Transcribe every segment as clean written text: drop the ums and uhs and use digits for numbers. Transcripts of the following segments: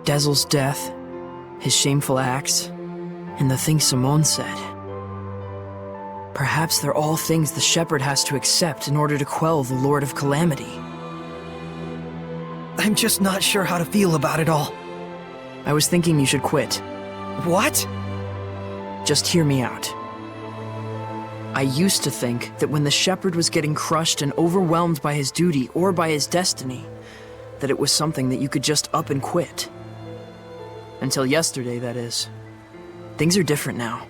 Dezel's death, his shameful acts, and the things Simone said. Perhaps they're all things the Sheperd has to accept in order to quell the Lord of Calamity. I'm just not sure how to feel about it all. I was thinking you should quit. What? Just hear me out. I used to think that when the Sheperd was getting crushed and overwhelmed by his duty or by his destiny, that it was something that you could just up and quit. Until yesterday, that is. Things are different now.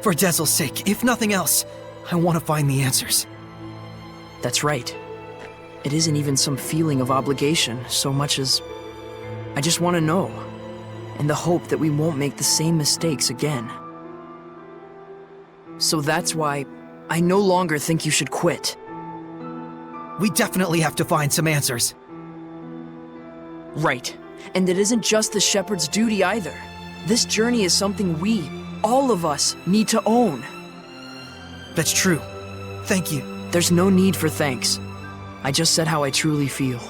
For Dezel's sake, if nothing else, I want to find the answers. That's right. It isn't even some feeling of obligation so much as I just want to know, in the hope that we won't make the same mistakes again. So that's why I no longer think you should quit. We definitely have to find some answers. Right. And it isn't just the Sheperd's duty either. This journey is something we, all of us, need to own. That's true. Thank you. There's no need for thanks. I just said how I truly feel.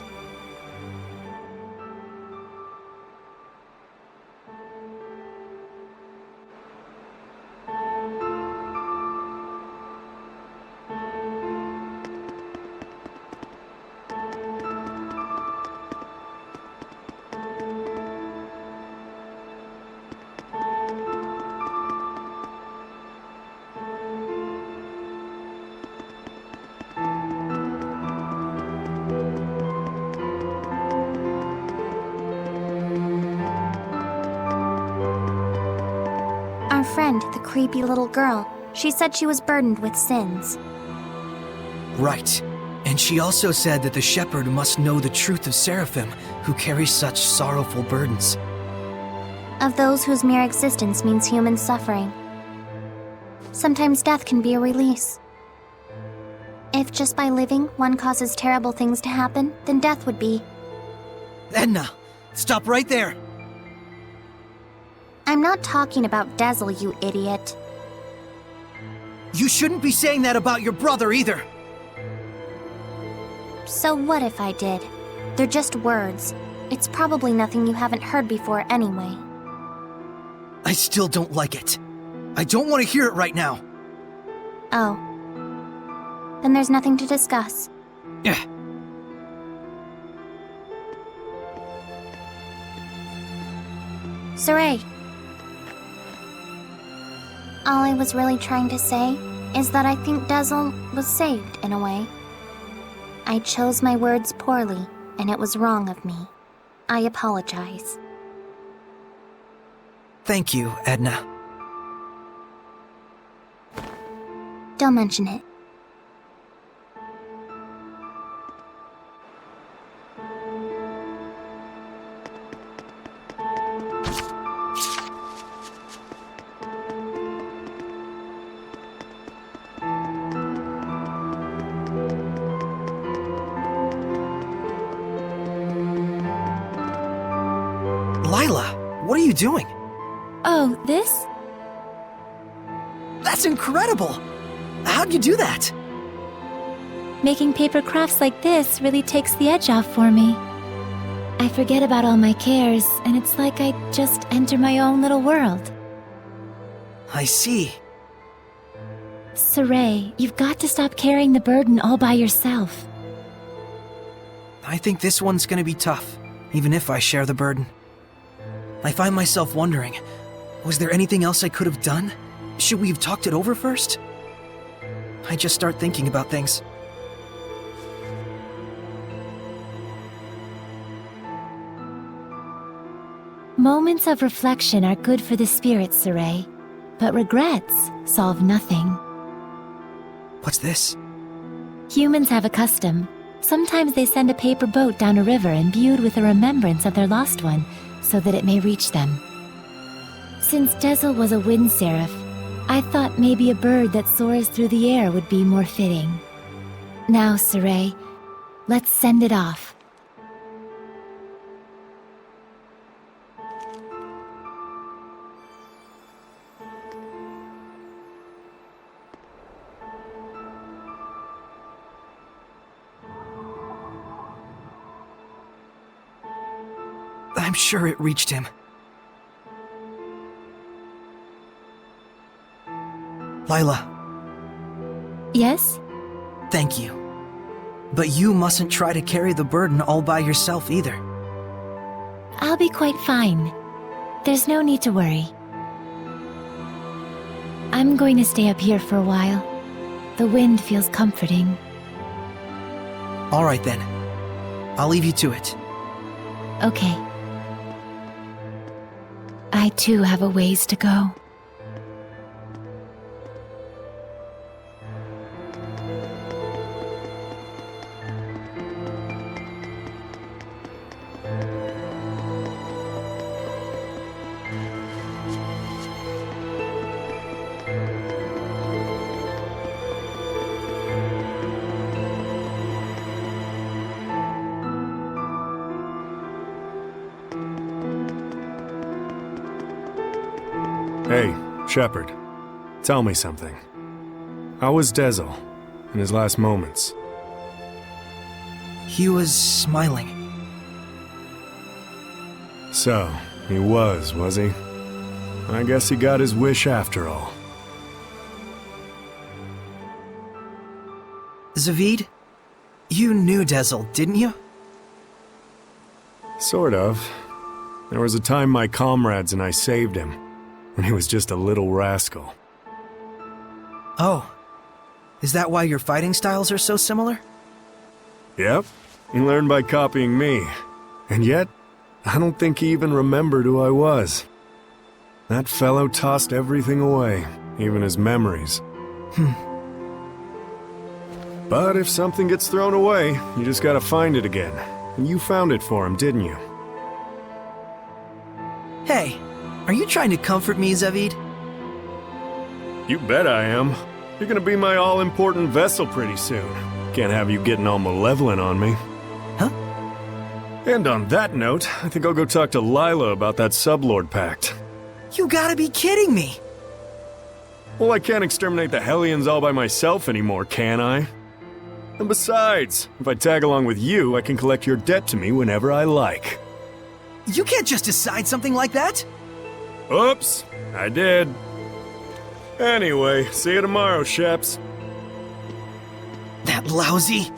Our friend, the creepy little girl, she said she was burdened with sins. Right. And she also said that the Sheperd must know the truth of Seraphim, who carry such sorrowful burdens. Of those whose mere existence means human suffering. Sometimes death can be a release. If just by living one causes terrible things to happen, then death would be. Edna, stop right there! I'm not talking about Dezel, you idiot. You shouldn't be saying that about your brother either! So what if I did? They're just words. It's probably nothing you haven't heard before anyway. I still don't like it. I don't want to hear it right now. Oh. Then there's nothing to discuss. Yeah. Saray. All I was really trying to say is that I think Dezel was saved in a way. I chose my words poorly, and it was wrong of me. I apologize. Thank you, Edna. Don't mention it. Lailah, what are you doing? Oh, this? That's incredible! How'd you do that? Making paper crafts like this really takes the edge off for me. I forget about all my cares, and it's like I just enter my own little world. I see. Saray, you've got to stop carrying the burden all by yourself. I think this one's gonna be tough, even if I share the burden. I find myself wondering, was there anything else I could have done? Should we have talked it over first? I just start thinking about things. Moments of reflection are good for the spirit, Saray, but regrets solve nothing. What's this? Humans have a custom. Sometimes they send a paper boat down a river imbued with a remembrance of their lost one, so that it may reach them. Since Dezel was a wind seraph, I thought maybe a bird that soars through the air would be more fitting. Now, Saray, let's send it off. I'm sure it reached him. Lailah, Yes? thank you. But you mustn't try to carry the burden all by yourself either. I'll be quite fine. There's no need to worry. I'm going to stay up here for a while. The wind feels comforting. All right then. I'll leave you to it. Okay. I too have a ways to go. Hey, Sheperd. Tell me something. How was Dezel in his last moments? He was smiling. So, he was he? I guess he got his wish after all. Zavid, you knew Dezel, didn't you? Sort of. There was a time my comrades and I saved him, when he was just a little rascal. Oh. Is that why your fighting styles are so similar? Yep, he learned by copying me. And yet, I don't think he even remembered who I was. That fellow tossed everything away, even his memories. But if something gets thrown away, you just gotta find it again. And you found it for him, didn't you? Hey, are you trying to comfort me, Zavid? You bet I am. You're gonna be my all-important vessel pretty soon. Can't have you getting all malevolent on me. Huh? And on that note, I think I'll go talk to Lailah about that Sublord Pact. You gotta be kidding me! Well, I can't exterminate the Hellions all by myself anymore, can I? And besides, if I tag along with you, I can collect your debt to me whenever I like. You can't just decide something like that! Oops, I did. Anyway, see you tomorrow, Sheps. That lousy...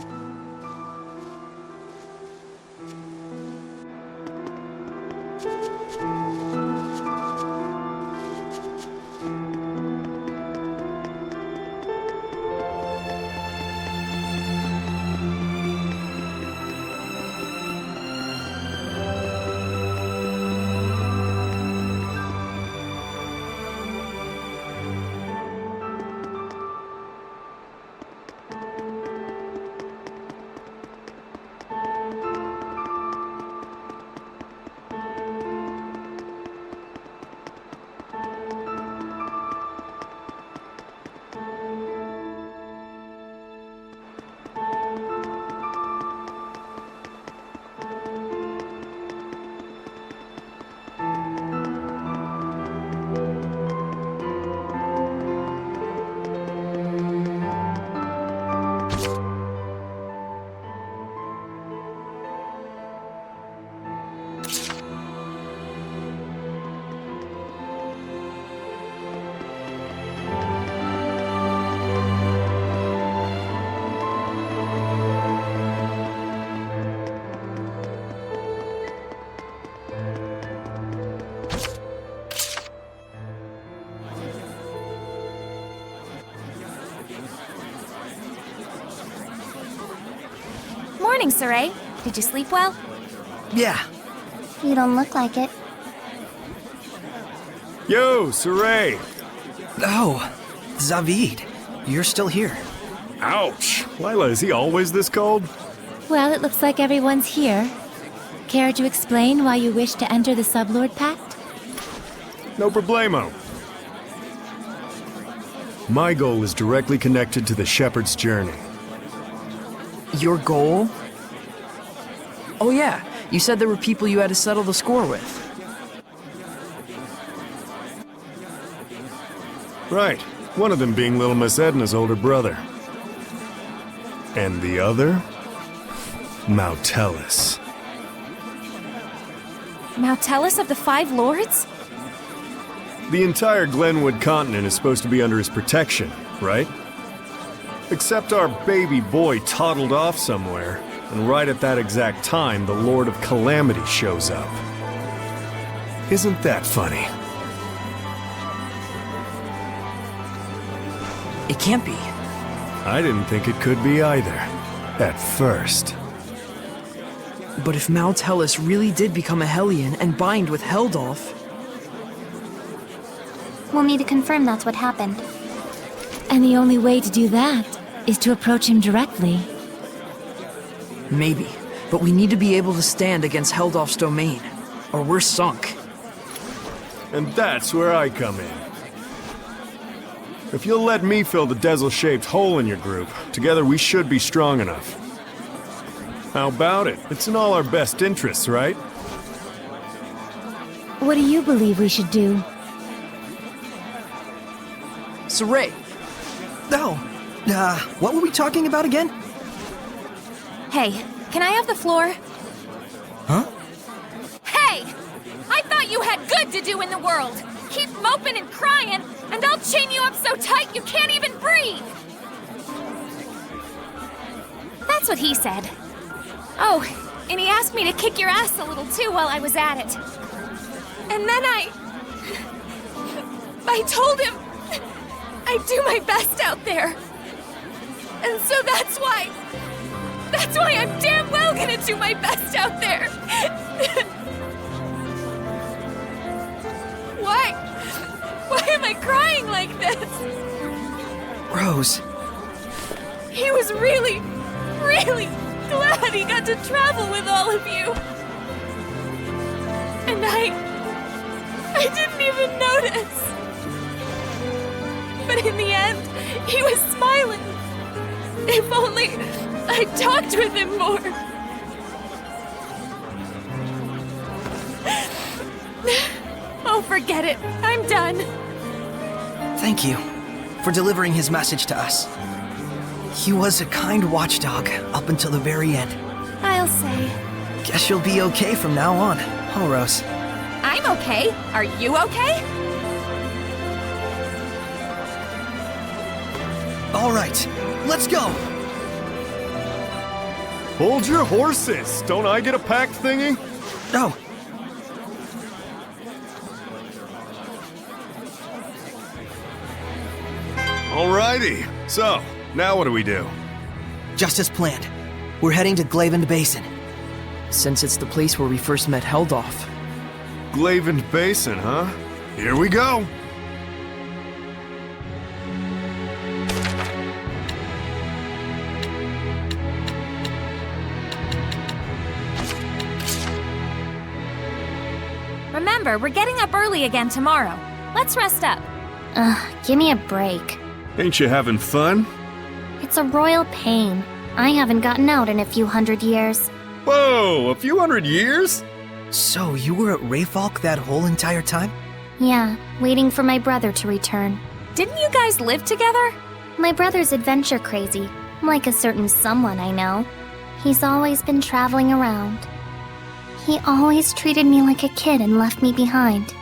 Morning, Saray. Did you sleep well? Yeah, You don't look like it. Yo, Saray! oh, Zavid, you're still here. Ouch! Lailah, is he always this cold? Well, it looks like everyone's here. Care to explain why you wish to enter the Sublord Pact? No problemo. My goal is directly connected to the Shepherd's journey. Your goal? Oh yeah, you said there were people you had to settle the score with. Right. One of them being little Miss Edna's older brother. And the other? Mautelis. Now tell us of the Five Lords? The entire Glenwood continent is supposed to be under his protection, right? Except our baby boy toddled off somewhere, and right at that exact time, the Lord of Calamity shows up. Isn't that funny? It can't be. I didn't think it could be either. At first. But if Mal Tellus really did become a Hellion and bind with Heldolf... We'll need to confirm that's what happened. And the only way to do that is to approach him directly. Maybe. But we need to be able to stand against Heldolf's domain, or we're sunk. And that's where I come in. If you'll let me fill the Dezel-shaped hole in your group, together we should be strong enough. How about it? It's in all our best interests, right? What do you believe we should do? Saray, No. What were we talking about again? Hey, can I have the floor? Huh? Hey! I thought you had good to do in the world! Keep moping and crying, and I'll chain you up so tight you can't even breathe! That's what he said. Oh, and he asked me to kick your ass a little too while I was at it. And then I told him I'd do my best out there. And so that's why I'm damn well gonna do my best out there. Why am I crying like this? Rose. He was really, really glad he got to travel with all of you. And I didn't even notice. But in the end, he was smiling. If only I'd talked with him more. Oh, forget it. I'm done. Thank you for delivering his message to us. He was a kind watchdog up until the very end. I'll say. Guess you'll be okay from now on, huh, Rose? I'm okay. Are you okay? All right, let's go! Hold your horses! Don't I get a pact thingy? No. Alrighty. So, now what do we do? Just as planned. We're heading to Glavend Basin. since it's the place where we first met Heldolf. Glavend Basin, huh? Here we go! Remember, we're getting up early again tomorrow. Let's rest up. Give me a break. Ain't you having fun? It's a royal pain. I haven't gotten out in a few hundred years. Whoa, a few hundred years? So, you were at Rayfalk that whole entire time? Yeah, waiting for my brother to return. Didn't you guys live together? My brother's adventure crazy, like a certain someone I know. He's always been traveling around. He always treated me like a kid and left me behind.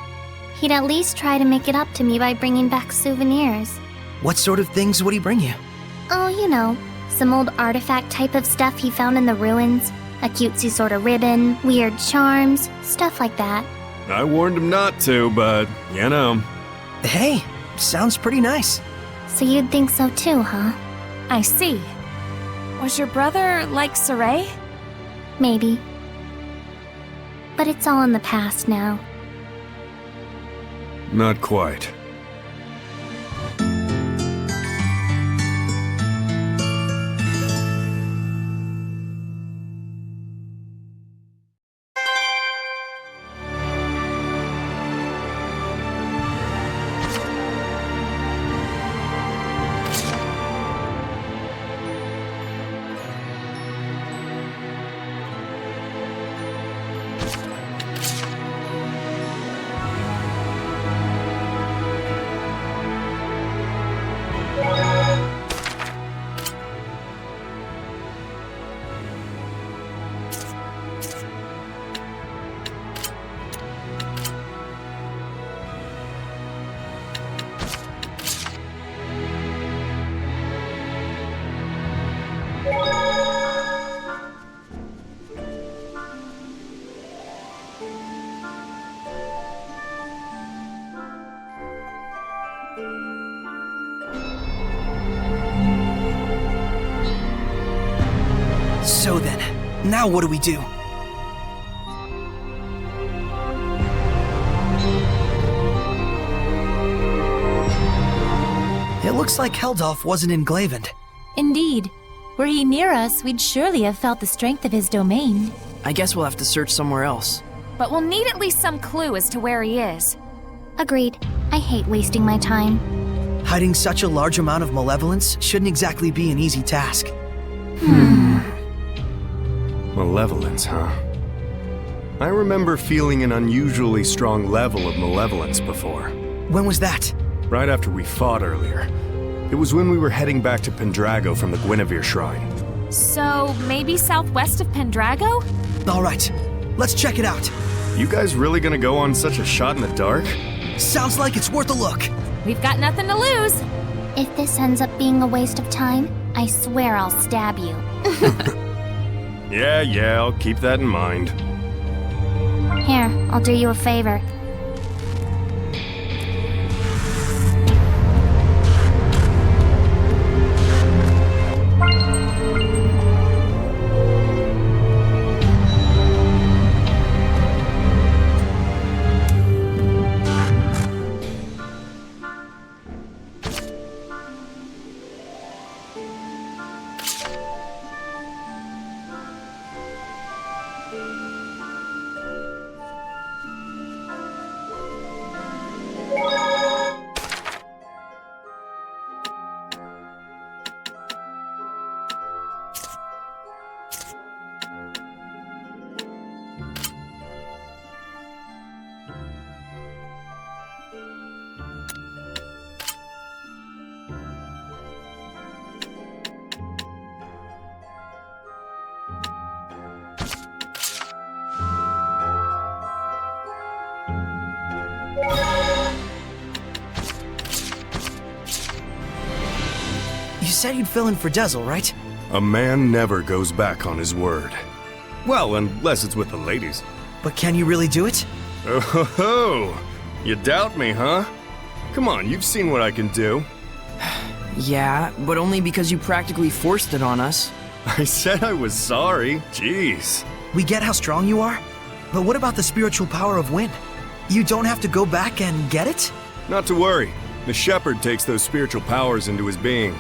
He'd at least try to make it up to me by bringing back souvenirs. What sort of things would he bring you? Oh, you know, some old artifact type of stuff he found in the ruins. A cutesy sort of ribbon, weird charms, stuff like that. I warned him not to, but, you know. Hey, sounds pretty nice. So you'd think so too, huh? I see. Was your brother like Saray? Maybe. But it's all in the past now. Not quite. So then, now what do we do? It looks like Heldolf wasn't in Glavened. Indeed. Were he near us, we'd surely have felt the strength of his domain. I guess we'll have to search somewhere else. But we'll need at least some clue as to where he is. Agreed. I hate wasting my time. Hiding such a large amount of malevolence shouldn't exactly be an easy task. Malevolence, huh? I remember feeling an unusually strong level of malevolence before. When was that? Right after we fought earlier. It was when we were heading back to Pendrago from the Guinevere Shrine. So, maybe southwest of Pendrago? Alright, let's check it out. You guys really gonna go on such a shot in the dark? Sounds like it's worth a look. We've got nothing to lose. If this ends up being a waste of time, I swear I'll stab you. Yeah, I'll keep that in mind. Here, I'll do you a favor. You said you'd fill in for Dezel, right? A man never goes back on his word. Well, unless it's with the ladies. But can you really do it? Oh ho ho! You doubt me, huh? Come on, you've seen what I can do. Yeah, but only because you practically forced it on us. I said I was sorry. Jeez. We get how strong you are, but what about the spiritual power of wind? You don't have to go back and get it? Not to worry. The Sheperd takes those spiritual powers into his being.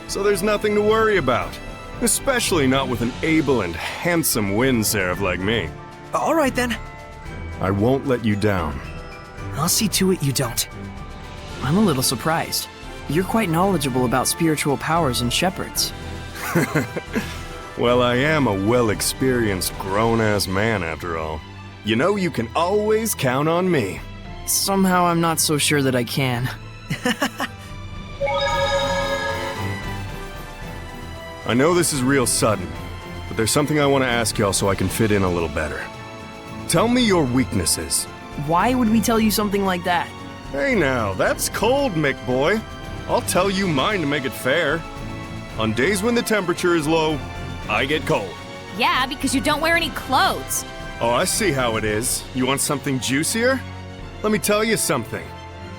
So there's nothing to worry about. Especially not with an able and handsome wind seraph like me. Alright then. I won't let you down. I'll see to it you don't. I'm a little surprised. You're quite knowledgeable about spiritual powers and shepherds. Well, I am a well-experienced grown-ass man after all. You know you can always count on me. Somehow I'm not so sure that I can. I know this is real sudden, but there's something I want to ask y'all so I can fit in a little better. Tell me your weaknesses. Why would we tell you something like that? Hey now, that's cold, Mick boy. I'll tell you mine to make it fair. On days when the temperature is low, I get cold. Yeah, because you don't wear any clothes. Oh, I see how it is. You want something juicier? Let me tell you something.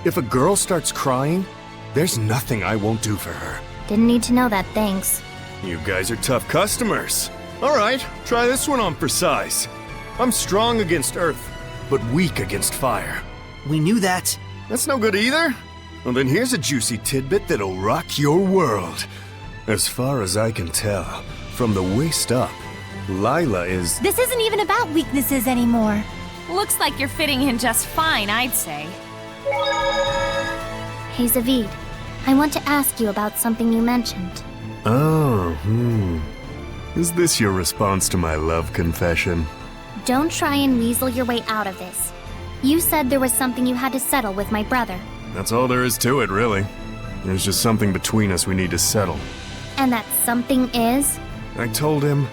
If a girl starts crying, there's nothing I won't do for her. Didn't need to know that, thanks. You guys are tough customers. All right, try this one on for size. I'm strong against earth, but weak against fire. We knew that. That's no good either. Well, then here's a juicy tidbit that'll rock your world. As far as I can tell, from the waist up, Lailah is... This isn't even about weaknesses anymore. Looks like you're fitting in just fine, I'd say. Hey, Zavid. I want to ask you about something you mentioned. Oh, Is this your response to my love confession? Don't try and weasel your way out of this. You said there was something you had to settle with my brother. That's all there is to it, really. There's just something between us we need to settle. And that something is? I told him,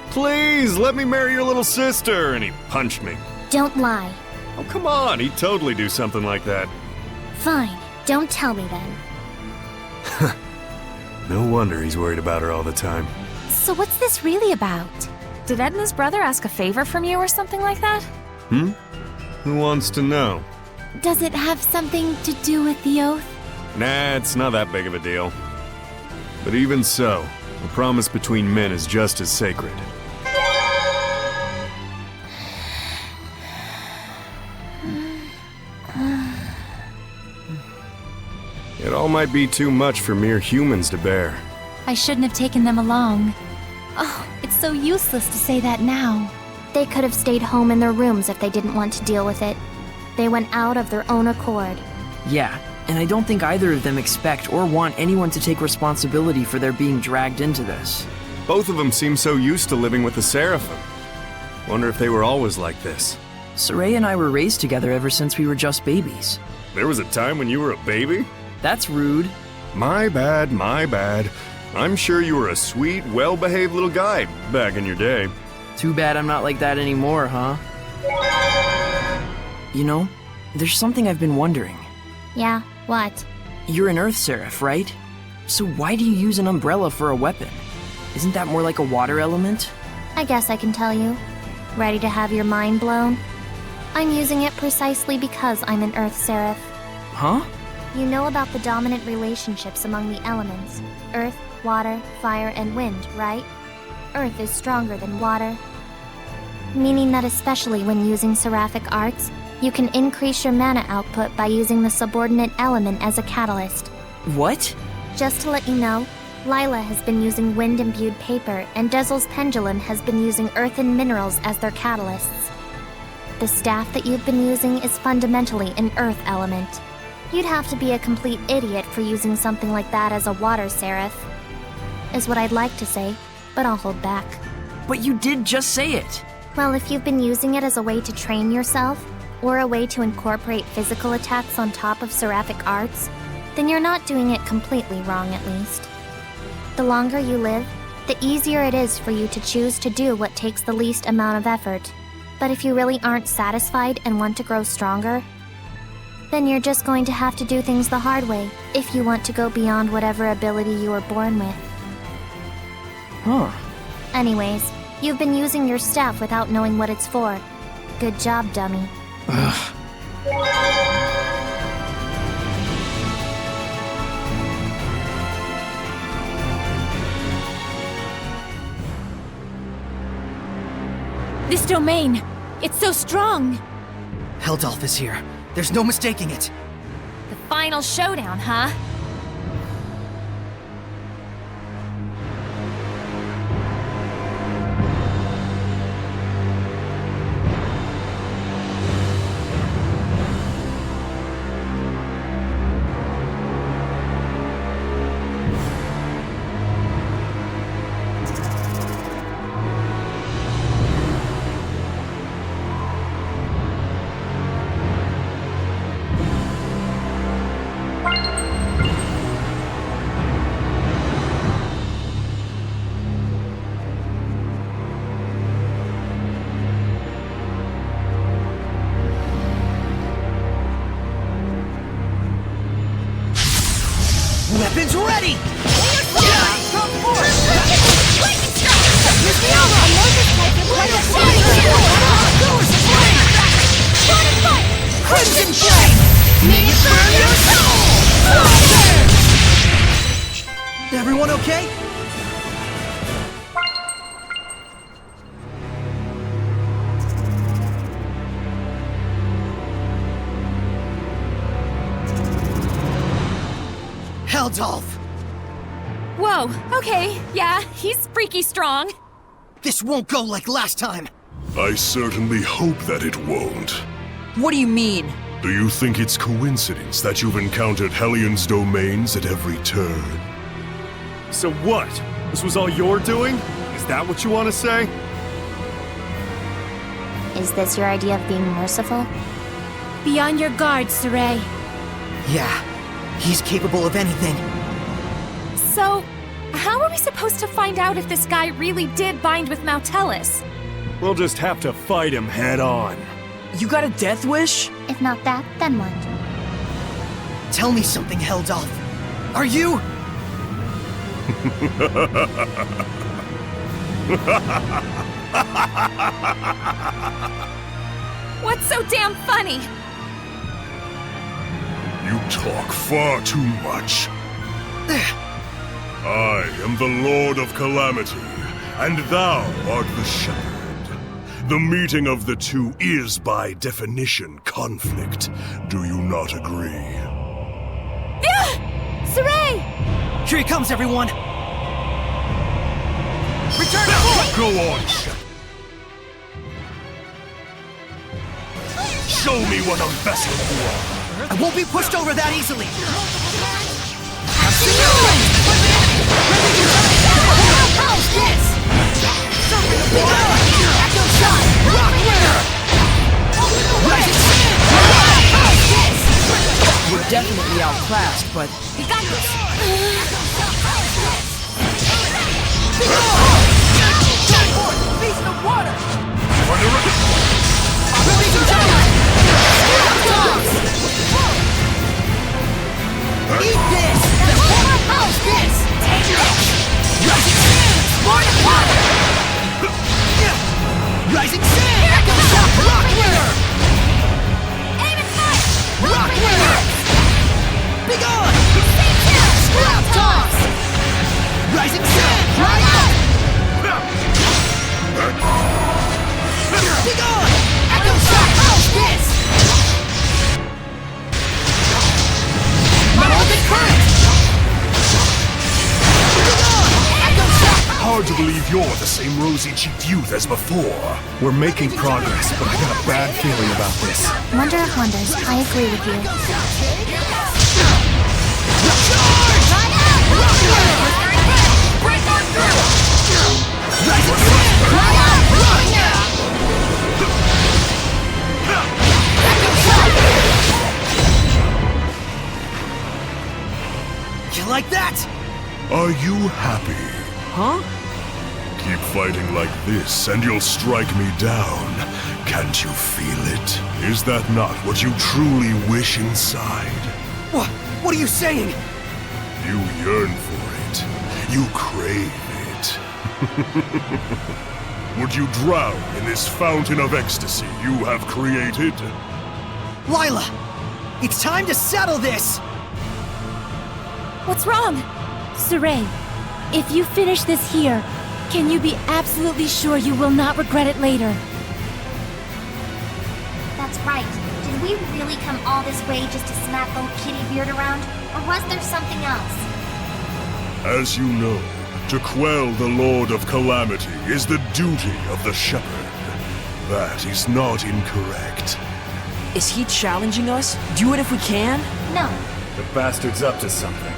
please, let me marry your little sister, and he punched me. Don't lie. Oh, come on, he'd totally do something like that. Fine. Don't tell me then. No wonder he's worried about her all the time. So what's this really about? Did Edna's brother ask a favor from you or something like that? Who wants to know? Does it have something to do with the oath? Nah, it's not that big of a deal. But even so, A promise between men is just as sacred. It all might be too much for mere humans to bear. I shouldn't have taken them along. Oh, it's so useless to say that now. They could have stayed home in their rooms if they didn't want to deal with it. They went out of their own accord. Yeah, and I don't think either of them expect or want anyone to take responsibility for their being dragged into this. Both of them seem so used to living with the Seraphim. Wonder if they were always like this. Soraya and I were raised together ever since we were just babies. There was a time when you were a baby? That's rude. My bad, my bad. I'm sure you were a sweet, well-behaved little guy back in your day. Too bad I'm not like that anymore, huh? You know, there's something I've been wondering. Yeah, what? You're an Earth Seraph, right? So why do you use an umbrella for a weapon? Isn't that more like a water element? I guess I can tell you. Ready to have your mind blown? I'm using it precisely because I'm an Earth Seraph. Huh? You know about the dominant relationships among the elements. Earth, water, fire, and wind, right? Earth is stronger than water. Meaning that especially when using seraphic arts, you can increase your mana output by using the subordinate element as a catalyst. What? Just to let you know, Lailah has been using wind-imbued paper, and Dezel's pendulum has been using earth and minerals as their catalysts. The staff that you've been using is fundamentally an earth element. You'd have to be a complete idiot for using something like that as a water seraph. Is what I'd like to say, but I'll hold back. But you did just say it. Well, if you've been using it as a way to train yourself, or a way to incorporate physical attacks on top of seraphic arts, then you're not doing it completely wrong, at least. The longer you live, the easier it is for you to choose to do what takes the least amount of effort. But if you really aren't satisfied and want to grow stronger, then you're just going to have to do things the hard way if you want to go beyond whatever ability you were born with. Huh. Anyways, you've been using your staff without knowing what it's for. Good job, dummy. Ugh. This domain, it's so strong. Heldolf is here. There's no mistaking it. The final showdown, huh? Weapons ready! Crimson Flame! May it burn your soul! Everyone okay? Heldolf! Whoa, okay, yeah, he's freaky strong. This won't go like last time! I certainly hope that it won't. What do you mean? Do you think it's coincidence that you've encountered Hellion's domains at every turn? So what? This was all your doing? Is that what you want to say? Is this your idea of being merciful? Be on your guard, Saray. Yeah, he's capable of anything. So, how are we supposed to find out if this guy really did bind with Malevolence? We'll just have to fight him head on. You got a death wish? If not that, then what? Tell me something, Heldolf. Are you? What's so damn funny? You talk far too much. I am the Lord of Calamity, and thou art the Shepherd. The meeting of the two is, by definition, conflict. Do you not agree? Saray! Here he comes, everyone! Return to form! Go on, Sheperd. Show me what a vessel you are. I won't be pushed over that easily! How's this? We're definitely outclassed, but We got this! Beast of water! Eat this! How's this? Take this! Rising sand! More than water! Rising sand! Echo shock! Rock winner! Aim and fight! Rock winner! Be gone! Scrap toss! Rising sand! Dry up! Be gone! Echo shock! How's this? Metal current! Echo shock! Hard to believe you're the same rosy-cheeked youth as before. We're making progress, but I got a bad feeling about this. Wonder of wonders, I agree with you. Break on through! Rising sand! You like that? Are you happy? huh? Keep fighting like this, and you'll strike me down. Can't you feel it? Is that not what you truly wish inside? What are you saying? You yearn for it. You crave it. Would you drown in this fountain of ecstasy you have created? Lailah! It's time to settle this! What's wrong? Saray, if you finish this here, can you be absolutely sure you will not regret it later? That's right. Did we really come all this way just to smack old Kitty Beard around? Or was there something else? As you know, to quell the Lord of Calamity is the duty of the Shepherd. That is not incorrect. Is he challenging us? Do it if we can? No. The bastard's up to something.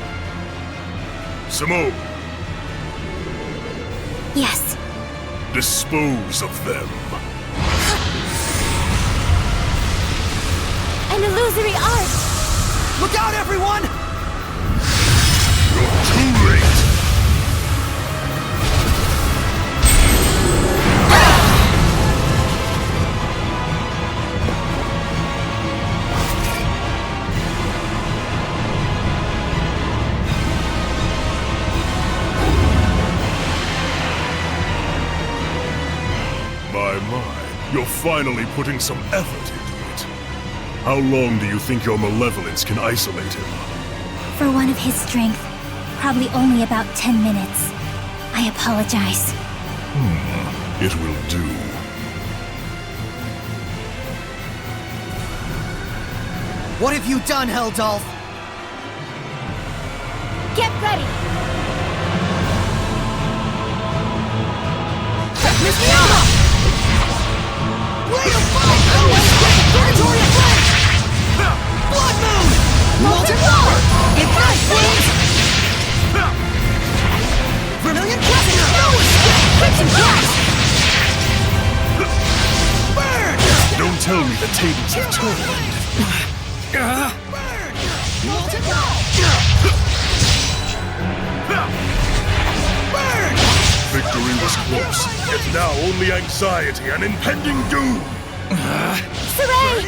Simone, Yes. dispose of them. An illusory art! Look out, everyone! You're too late! My, you're finally putting some effort into it. How long do you think your malevolence can isolate him? For one of his strength, probably only about 10 minutes. I apologize. It will do. What have you done, Heldolf? Get ready! Way of fight! No escape! Purgatory of Flame! Blood Moon! Molten Roar! Ignite Flames! Vermilion Crescent! No escape! Crimson Blast! Burn! Don't tell me the tables have turned. Burn! Molten Roar! Burn! Victory was close, yet now only anxiety and impending doom. Saray!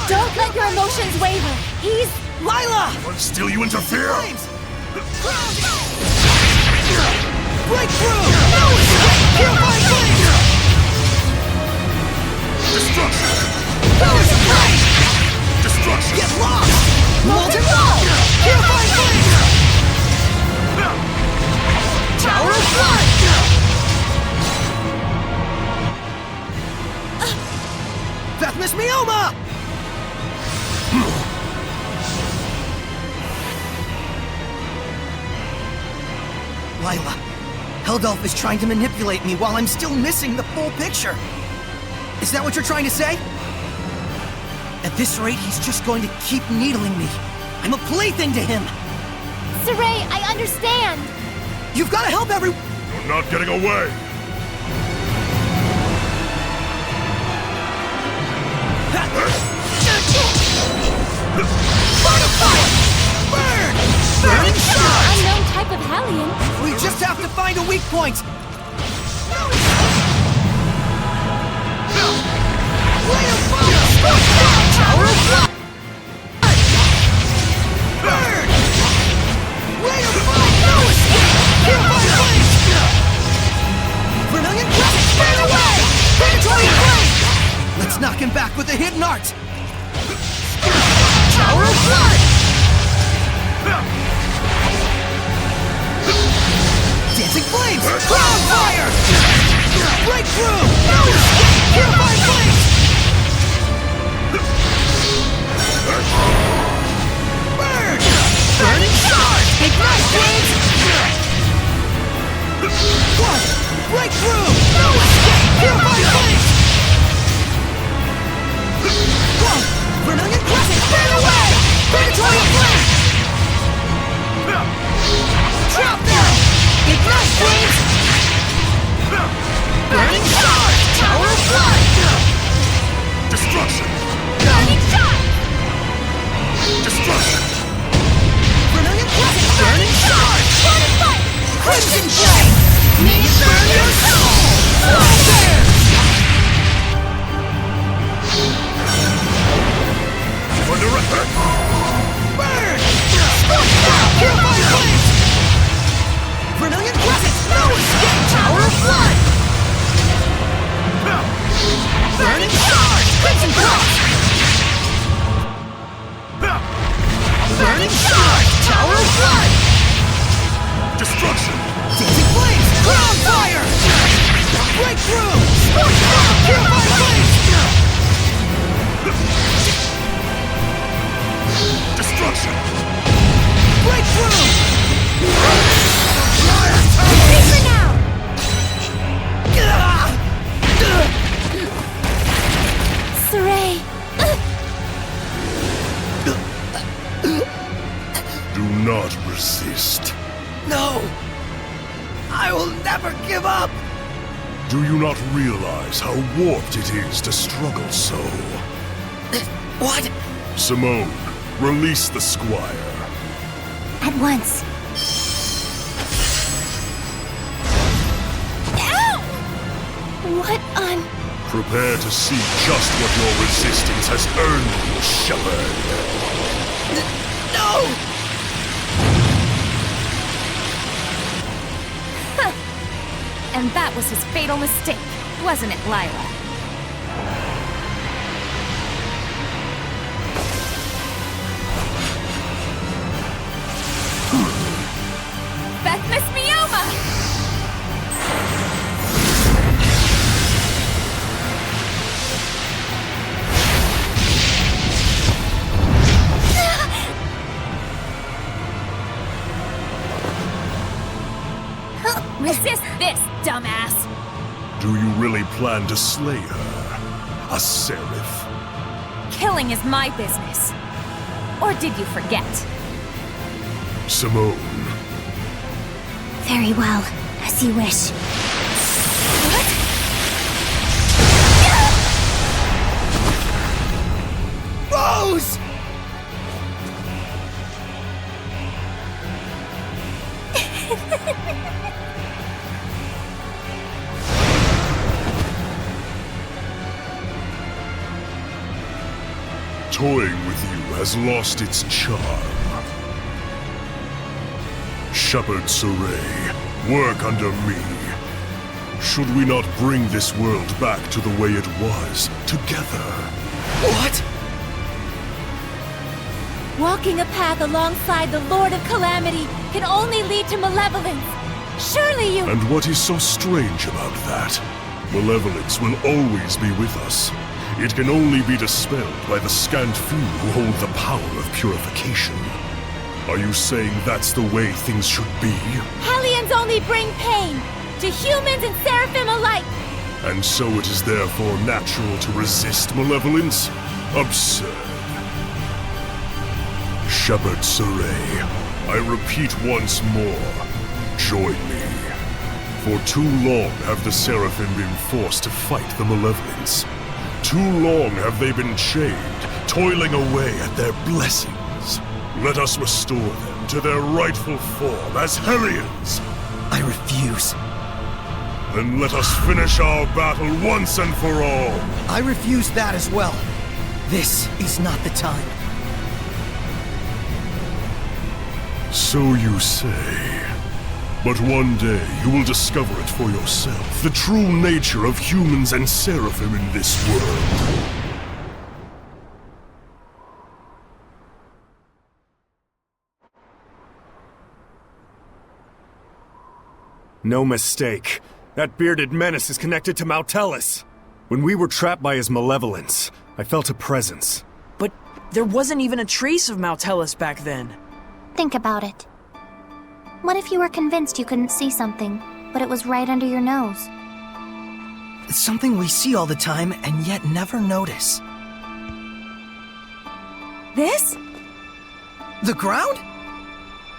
Don't let your emotions waver. He's... Lailah! But still you interfere? Flames! Breakthrough! No escape! Purifying Flames! Destruction! Powers of Flame! Destruction! Get lost! Molten Roar! Purifying Flames! Yoma! Lailah, Heldolf is trying to manipulate me while I'm still missing the full picture. Is that what you're trying to say? At this rate, he's just going to keep needling me. I'm a plaything to him. Saray, I understand! You've got to help everyone! You're not getting away! Bonafire! Burn! Burning shot! Unknown type of Hellion. We just have to find a weak point! Lay of fire! Tower of blood! Burn! Lay of fire! No escape! Purify flames! Vermilion Crescent! Burn away! Predatory flame! Let's knock him back with a hidden art! Tower of blood! Dancing flames! Crown fire! Breakthrough! No escape! Purify flames! Burn! Burning charge! Ignite flames! Whoa! Breakthrough! No escape! Purify flames! Whoa! Vermilion Crescent! Burn away! Predatory flame! Trap them! Ignite flames! Burning charge! Tower of blood! Destruction! Burning shot! Destruction! Vermilion Crescent! Burning charge! Burning fire! Crimson flame! May it burn your soul! Fire! Under attack! Burn! Purify flames! Vermilion Crescent! No escape! Tower of blood! Burning charge! Crimson cross! Burning charge! Tower of blood! Destruction! Dancing flames! Crown fire! Breakthrough! Scorch crown! Purify flames! Destruction! Breakthrough! Safer now! Saray! Do not resist. No! I will never give up! Do you not realize how warped it is to struggle so? What? Simone, release the squire. At once. Ow! What on... Prepare to see just what your resistance has earned you, Sheperd. No! And that was his fatal mistake, wasn't it, Lailah? Miss Mioma! Resist this, dumbass! Do you really plan to slay her? A seraph? Killing is my business. Or did you forget? Simone, Very well, as you wish. Rose! toying with you has lost its charm. Sheperd Saray, work under me. Should we not bring this world back to the way it was, together? What? Walking a path alongside the Lord of Calamity can only lead to malevolence. Surely you... And what is so strange about that? Malevolence will always be with us. it can only be dispelled by the scant few who hold the power of purification. Are you saying that's the way things should be? Hellions only bring pain to humans and Seraphim alike. And so it is therefore natural to resist malevolence? Absurd. Sheperd Saray, I repeat once more, join me. For too long have the Seraphim been forced to fight the Malevolence. Too long have they been chained, toiling away at their blessings. Let us restore them to their rightful form as Hellions. I refuse. Then let us finish our battle once and for all. I refuse that as well. This is not the time. So you say. But one day you will discover it for yourself, the true nature of humans and Seraphim in this world. No mistake. That bearded menace is connected to Malevolence. When we were trapped by his malevolence, I felt a presence. But there wasn't even a trace of Malevolence back then. Think about it. What if you were convinced you couldn't see something, but it was right under your nose? It's something we see all the time and yet never notice. This? The ground?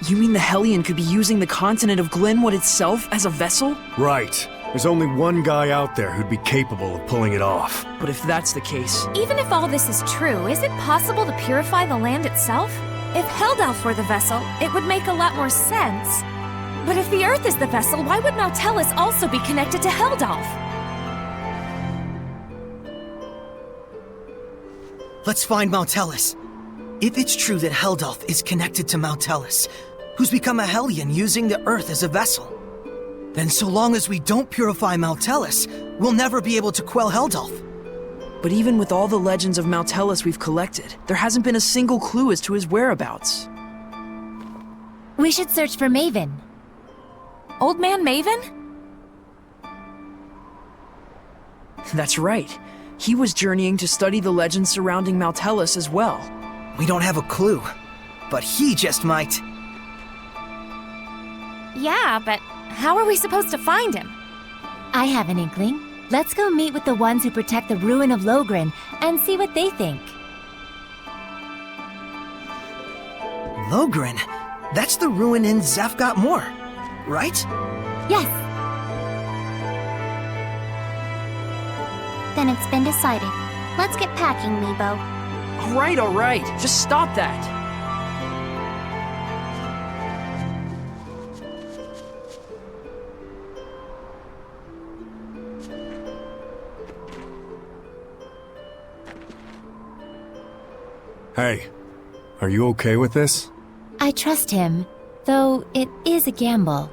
You mean the Hellion could be using the continent of Glenwood itself as a vessel? Right. There's only one guy out there who'd be capable of pulling it off. But if that's the case... Even if all this is true, is it possible to purify the land itself? If Heldalf were the vessel, it would make a lot more sense. But if the Earth is the vessel, why would Malevolence also be connected to Heldalf? Let's find Malevolence. If it's true that Heldalf is connected to Malevolence, who's become a Hellion using the Earth as a vessel, then so long as we don't purify Malevolence, we'll never be able to quell Heldalf. But even with all the legends of Malevolence we've collected, there hasn't been a single clue as to his whereabouts. We should search for Maven. Old Man Maven? That's right. He was journeying to study the legends surrounding Malevolence as well. We don't have a clue, but he just might. Yeah, but how are we supposed to find him? I have an inkling. Let's go meet with the ones who protect the ruin of Logren and see what they think. Logren? That's the ruin in Zefgot Moor, right? Yes. Then it's been decided. Let's get packing, Meebo. All right. Just stop that. Hey, are you okay with this? I trust him, though it is a gamble.